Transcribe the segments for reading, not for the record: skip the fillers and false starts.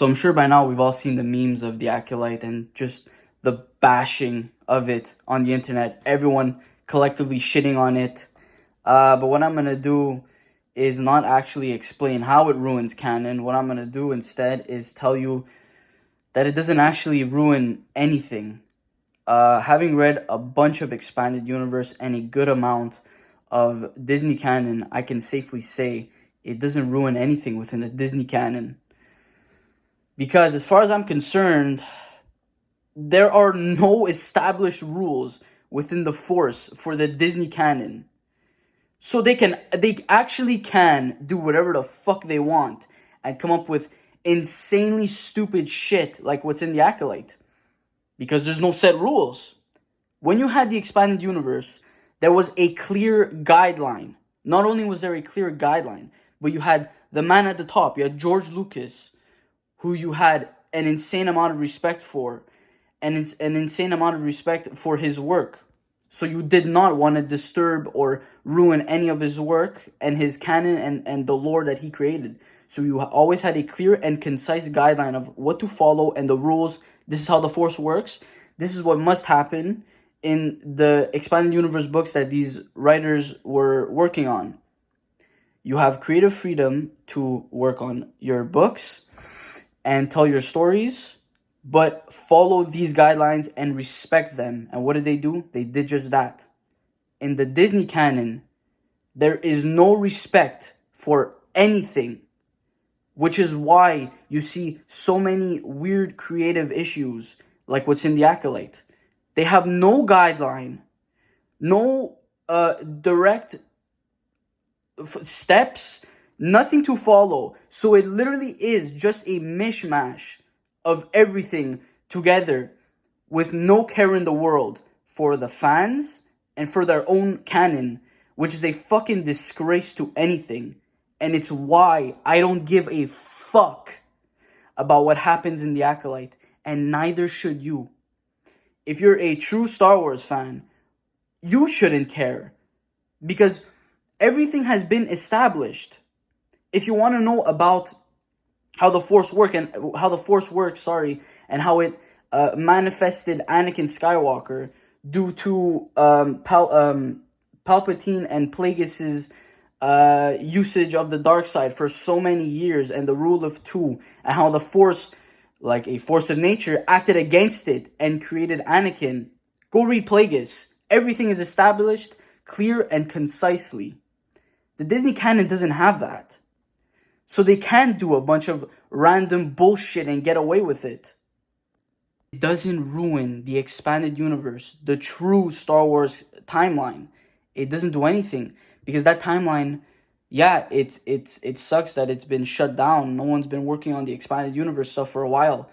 So I'm sure by now we've all seen the memes of the Acolyte and just the bashing of it on the internet. Everyone collectively shitting on it. But what I'm going to do is not actually explain how it ruins canon. What I'm going to do instead is tell you that it doesn't actually ruin anything. Having read a bunch of expanded universe and a good amount of Disney canon, I can safely say it doesn't ruin anything within the Disney canon. Because as far as I'm concerned, there are no established rules within the Force for the Disney canon. So they actually can do whatever the fuck they want and come up with insanely stupid shit like what's in the Acolyte. Because there's no set rules. When you had the expanded universe, there was a clear guideline. Not only was there a clear guideline, but you had the man at the top. You had George Lucas, who you had an insane amount of respect for, and it's an insane amount of respect for his work. So you did not want to disturb or ruin any of his work and his canon and the lore that he created. So you always had a clear and concise guideline of what to follow and the rules. This is how the Force works. This is what must happen in the expanded universe books that these writers were working on. You have creative freedom to work on your books and tell your stories, but follow these guidelines and respect them. And what did they do? They did just that. In the Disney canon, there is no respect for anything, which is why you see so many weird creative issues like what's in the Acolyte. They have no guideline, no direct steps, nothing to follow. So it literally is just a mishmash of everything together with no care in the world for the fans and for their own canon, which is a fucking disgrace to anything. And it's why I don't give a fuck about what happens in the Acolyte, and neither should you. If you're a true Star Wars fan, you shouldn't care, because everything has been established. If you want to know about how the Force works, and how it manifested Anakin Skywalker due to Palpatine and Plagueis's usage of the dark side for so many years, and the rule of two, and how the Force, like a force of nature, acted against it and created Anakin, go read Plagueis. Everything is established clear and concisely. The Disney canon doesn't have that. So they can't do a bunch of random bullshit and get away with it. It doesn't ruin the expanded universe, the true Star Wars timeline. It doesn't do anything, because that timeline, yeah, it sucks that it's been shut down. No one's been working on the expanded universe stuff for a while.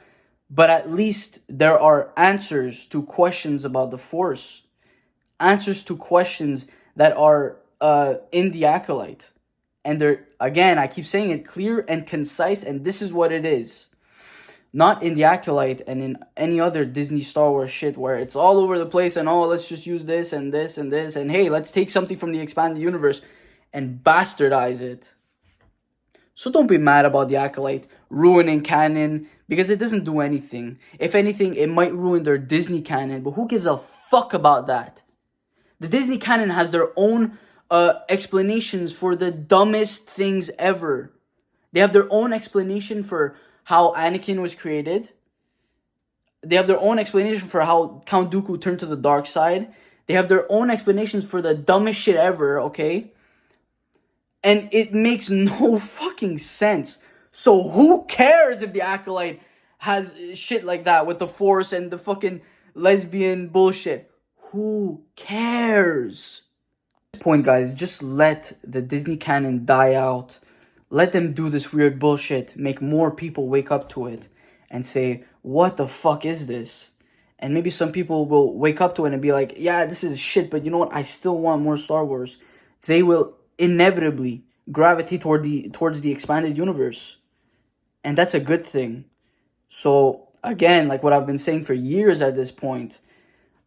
But at least there are answers to questions about the Force. Answers to questions that are in the Acolyte. And they're, again, I keep saying it, clear and concise, and this is what it is. Not in the Acolyte and in any other Disney Star Wars shit where it's all over the place and, oh, let's just use this and this and this, and hey, let's take something from the expanded universe and bastardize it. So don't be mad about the Acolyte ruining canon, because it doesn't do anything. If anything, it might ruin their Disney canon, but who gives a fuck about that? The Disney canon has their own explanations for the dumbest things ever. They have their own explanation for how Anakin was created. They have their own explanation for how Count Dooku turned to the dark side. They have their own explanations for the dumbest shit ever, okay? And it makes no fucking sense. So who cares if the Acolyte has shit like that with the Force and the fucking lesbian bullshit? Who cares? At this point, guys, just let the Disney canon die out. Let them do this weird bullshit. Make more people wake up to it and say, what the fuck is this? And maybe some people will wake up to it and be like, yeah, this is shit, but you know what? I still want more Star Wars. They will inevitably gravitate towards the expanded universe. And that's a good thing. So, again, like what I've been saying for years at this point,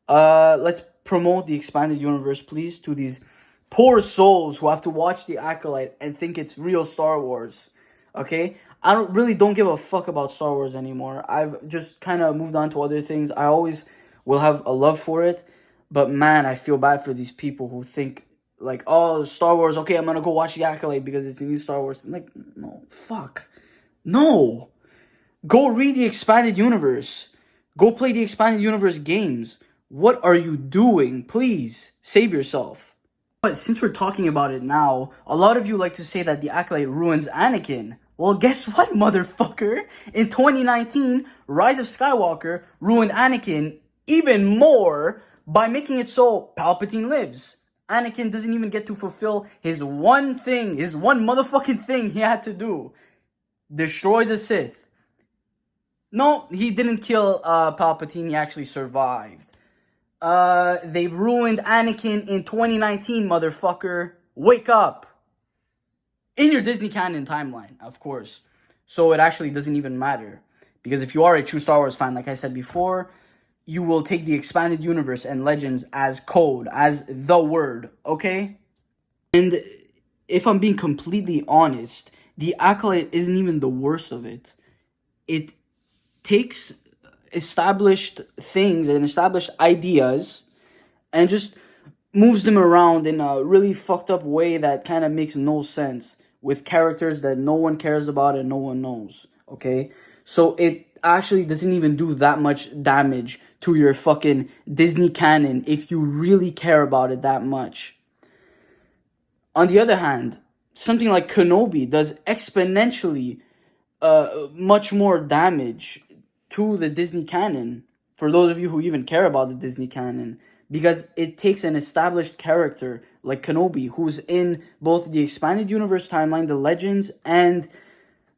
let's promote the expanded universe, please, to these poor souls who have to watch the Acolyte and think it's real Star Wars. Okay? I don't give a fuck about Star Wars anymore. I've just kind of moved on to other things. I always will have a love for it, but man, I feel bad for these people who think like, oh, Star Wars, okay, I'm gonna go watch the Acolyte because it's a new Star Wars. Like, no, fuck, no. Go read the expanded universe. Go play the expanded universe games. What are you doing? Please save yourself. But since we're talking about it now, a lot of you like to say that the Acolyte ruins Anakin. Well, guess what, motherfucker? In 2019, Rise of Skywalker ruined Anakin even more by making it so Palpatine lives. Anakin doesn't even get to fulfill his one thing, his one motherfucking thing he had to do. Destroy the Sith. No, he didn't kill Palpatine, he actually survived. They've ruined Anakin in 2019, motherfucker. Wake up. In your Disney canon timeline, of course. So it actually doesn't even matter. Because if you are a true Star Wars fan, like I said before, you will take the expanded universe and legends as code, as the word, okay? And if I'm being completely honest, the Acolyte isn't even the worst of it. It takes established things and established ideas and just moves them around in a really fucked up way that kind of makes no sense with characters that no one cares about and no one knows, okay? So it actually doesn't even do that much damage to your fucking Disney canon if you really care about it that much. On the other hand, something like Kenobi does exponentially much more damage to the Disney canon, for those of you who even care about the Disney canon, because it takes an established character like Kenobi, who's in both the expanded universe timeline, the legends, and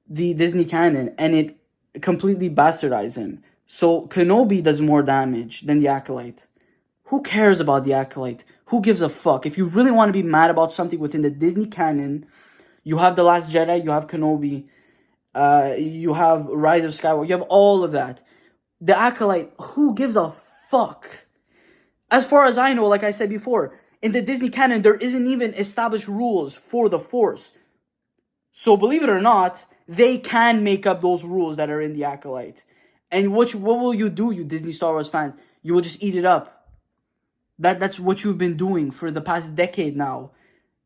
the Disney canon, and it completely bastardizes him. So Kenobi does more damage than the Acolyte. Who cares about the Acolyte? Who gives a fuck? If you really want to be mad about something within the Disney canon, you have The Last Jedi, you have Kenobi, you have Rise of Skywalker, you have all of that. The Acolyte, who gives a fuck? As far as I know, like I said before, in the Disney canon, there isn't even established rules for the Force. So believe it or not, they can make up those rules that are in the Acolyte. And what will you do, you Disney Star Wars fans? You will just eat it up. That's what you've been doing for the past decade now.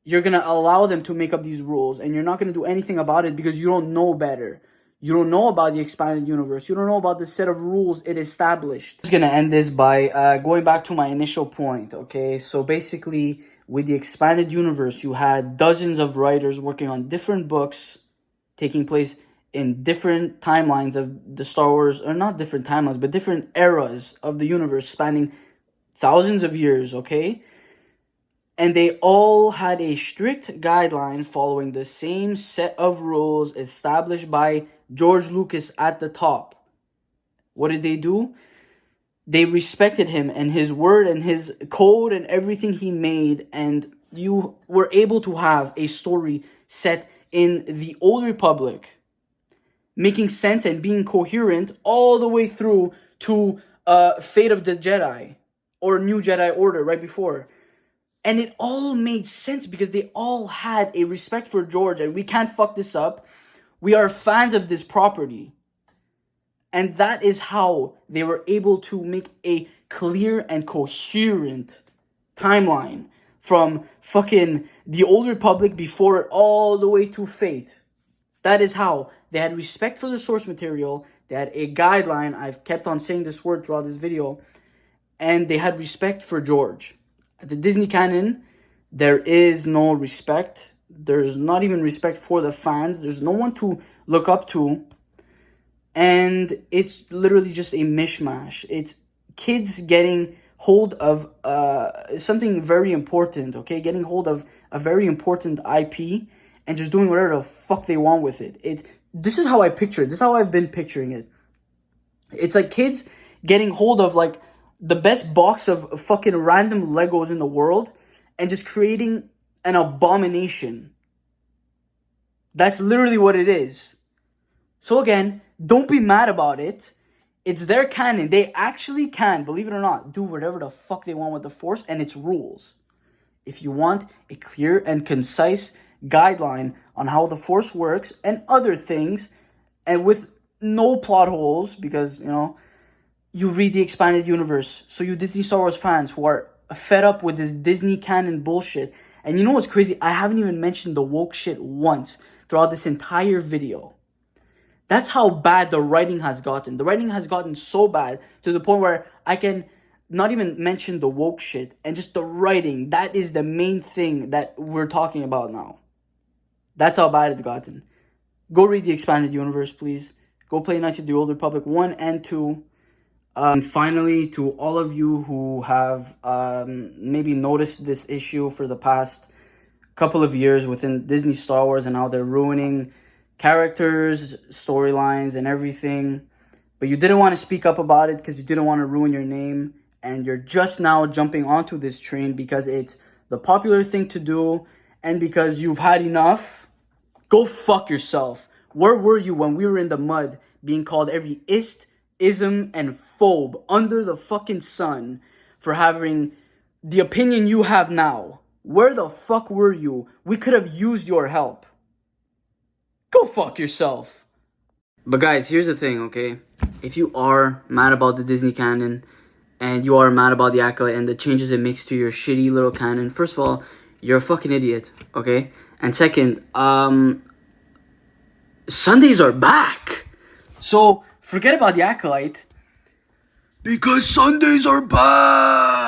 You're going to allow them to make up these rules, and you're not going to do anything about it because you don't know better. You don't know about the expanded universe. You don't know about the set of rules it established. I'm just going to end this by going back to my initial point, okay? So basically, with the expanded universe, you had dozens of writers working on different books taking place in different timelines of the Star Wars, or not different timelines, but different eras of the universe spanning thousands of years, okay? And they all had a strict guideline following the same set of rules established by George Lucas at the top. What did they do? They respected him and his word and his code and everything he made, and you were able to have a story set in the Old Republic, making sense and being coherent all the way through to Fate of the Jedi or New Jedi Order right before. And it all made sense because they all had a respect for George, and we can't fuck this up. We are fans of this property. And that is how they were able to make a clear and coherent timeline from fucking the Old Republic before it all the way to Fate. That is how they had respect for the source material. They had a guideline. I've kept on saying this word throughout this video. And they had respect for George. At the Disney canon, there is no respect. There's not even respect for the fans. There's no one to look up to. And it's literally just a mishmash. It's kids getting hold of something very important, okay? Getting hold of a very important IP and just doing whatever the fuck they want with it. This is how I picture it. This is how I've been picturing it. It's like kids getting hold of like the best box of fucking random Legos in the world and just creating an abomination. That's literally what it is. So again, don't be mad about it. It's their canon. They actually can, believe it or not, do whatever the fuck they want with the Force and its rules. If you want a clear and concise guideline on how the Force works and other things, and with no plot holes, because, you know, you read the expanded universe. So you Disney Star Wars fans who are fed up with this Disney canon bullshit. And you know what's crazy? I haven't even mentioned the woke shit once throughout this entire video. That's how bad the writing has gotten. The writing has gotten so bad to the point where I can not even mention the woke shit, and just the writing. That is the main thing that we're talking about now. That's how bad it's gotten. Go read the expanded universe, please. Go play Knights of the Old Republic 1 and 2. And finally, to all of you who have maybe noticed this issue for the past couple of years within Disney Star Wars and how they're ruining characters, storylines, and everything, but you didn't want to speak up about it because you didn't want to ruin your name, and you're just now jumping onto this train because it's the popular thing to do and because you've had enough, go fuck yourself. Where were you when we were in the mud being called every ism, and phobe under the fucking sun for having the opinion you have now? Where the fuck were you? We could have used your help. Go fuck yourself. But guys, here's the thing, okay? If you are mad about the Disney canon and you are mad about the Acolyte and the changes it makes to your shitty little canon, first of all, you're a fucking idiot, okay? And second, Sundays are back. So forget about the Acolyte, because Sundays are back.